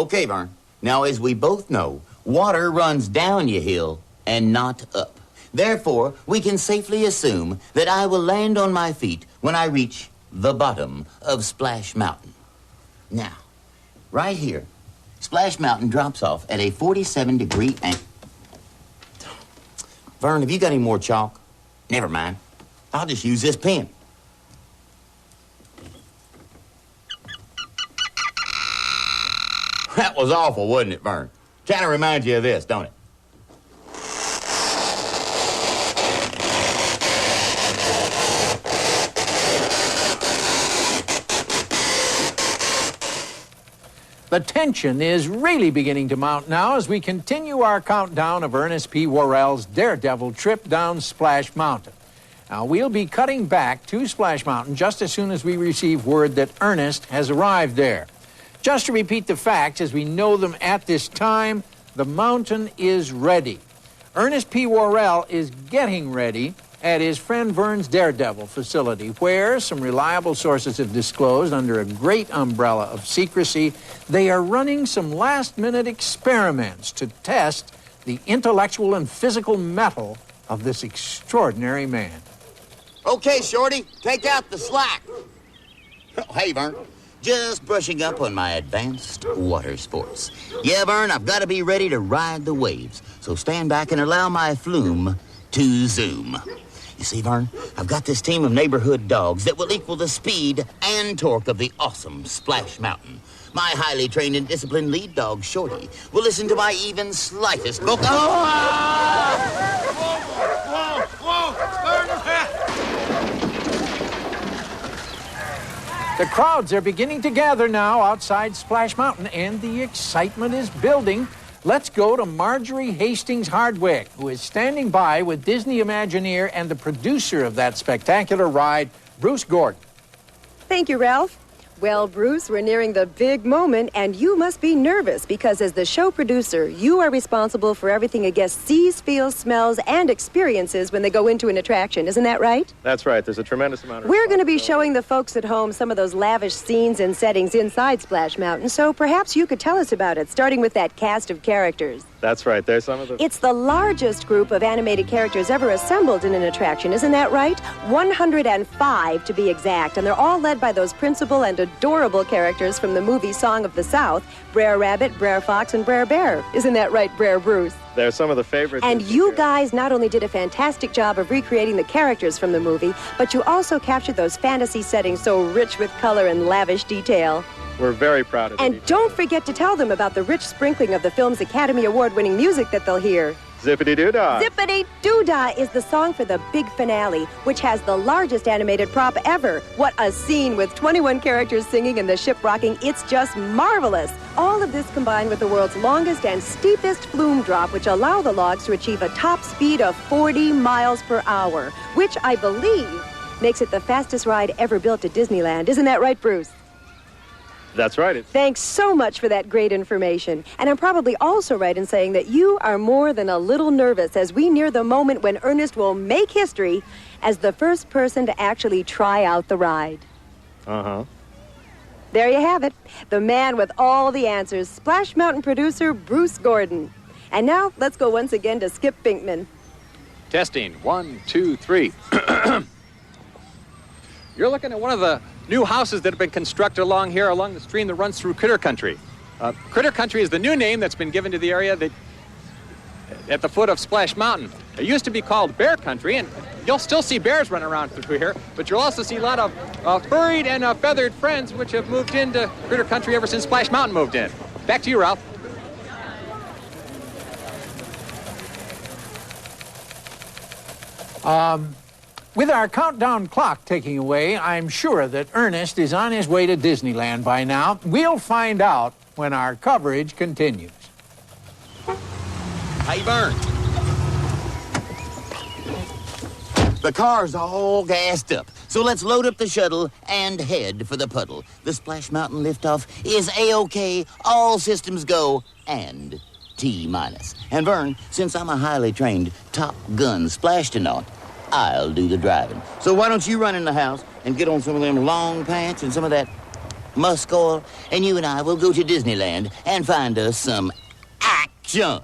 Okay, Vern. Now, as we both know, water runs down your hill and not up. Therefore, we can safely assume that I will land on my feet when I reach the bottom of Splash Mountain. Now, right here, Splash Mountain drops off at a 47-degree angle. Vern, have you got any more chalk? Never mind. I'll just use this pen. That was awful, wasn't it, Vern? Kind of reminds you of this, don't it? The tension is really beginning to mount now as we continue our countdown of Ernest P. Worrell's daredevil trip down Splash Mountain. Now, we'll be cutting back to Splash Mountain just as soon as we receive word that Ernest has arrived there. Just to repeat the facts as we know them at this time, the mountain is ready. Ernest P. Worrell is getting ready at his friend Vern's Daredevil facility, where some reliable sources have disclosed, under a great umbrella of secrecy, they are running some last-minute experiments to test the intellectual and physical mettle of this extraordinary man. Okay, Shorty, take out the slack. Oh, hey, Vern. Just brushing up on my advanced water sports. Yeah, Vern, I've got to be ready to ride the waves, so stand back and allow my flume to zoom. You see, Vern, I've got this team of neighborhood dogs that will equal the speed and torque of the awesome Splash Mountain. My highly trained and disciplined lead dog, Shorty, will listen to my even slightest vocal... Oh! The crowds are beginning to gather now outside Splash Mountain, and the excitement is building. Let's go to Marjorie Hastings Hardwick, who is standing by with Disney Imagineer and the producer of that spectacular ride, Bruce Gordon. Thank you, Ralph. Well, Bruce, we're nearing the big moment, and you must be nervous because as the show producer, you are responsible for everything a guest sees, feels, smells, and experiences when they go into an attraction. Isn't that right? That's right. There's a tremendous amount of... We're going to be showing the folks at home some of those lavish scenes and settings inside Splash Mountain, so perhaps you could tell us about it, starting with that cast of characters. That's right. There's some of the... It's the largest group of animated characters ever assembled in an attraction, isn't that right? 105 to be exact, and they're all led by those principal and adorable characters from the movie Song of the South, Brer Rabbit, Brer Fox, and Brer Bear. Isn't that right, Brer Bruce? They're some of the favorites. And you guys not only did a fantastic job of recreating the characters from the movie, but you also captured those fantasy settings so rich with color and lavish detail. We're very proud of it. And don't forget to tell them about the rich sprinkling of the film's Academy Award-winning music that they'll hear. Zippity-doo-dah. Zippity-doo-dah is the song for the big finale, which has the largest animated prop ever. What a scene with 21 characters singing and the ship rocking. It's just marvelous. All of this combined with the world's longest and steepest flume drop, which allow the logs to achieve a top speed of 40 miles per hour, which I believe makes it the fastest ride ever built at Disneyland. Isn't that right, Bruce? That's right. Thanks so much for that great information. And I'm probably also right in saying that you are more than a little nervous as we near the moment when Ernest will make history as the first person to actually try out the ride. Uh-huh. There you have it. The man with all the answers, Splash Mountain producer Bruce Gordon. And now, let's go once again to Skip Binkman. Testing. 1, 2, 3. You're looking at one of the new houses that have been constructed along here, along the stream that runs through Critter Country. Critter Country is the new name that's been given to the area that at the foot of Splash Mountain. It used to be called Bear Country, and you'll still see bears running around through here, but you'll also see a lot of furried and feathered friends which have moved into Critter Country ever since Splash Mountain moved in. Back to you, Ralph. With our countdown clock ticking away, I'm sure that Ernest is on his way to Disneyland by now. We'll find out when our coverage continues. Hey, Vern. The car's all gassed up, so let's load up the shuttle and head for the puddle. The Splash Mountain liftoff is A-OK, all systems go, and T-minus. And Vern, since I'm a highly trained Top Gun splashtonaut, I'll do the driving. So why don't you run in the house and get on some of them long pants and some of that musk oil, and you and I will go to Disneyland and find us some action.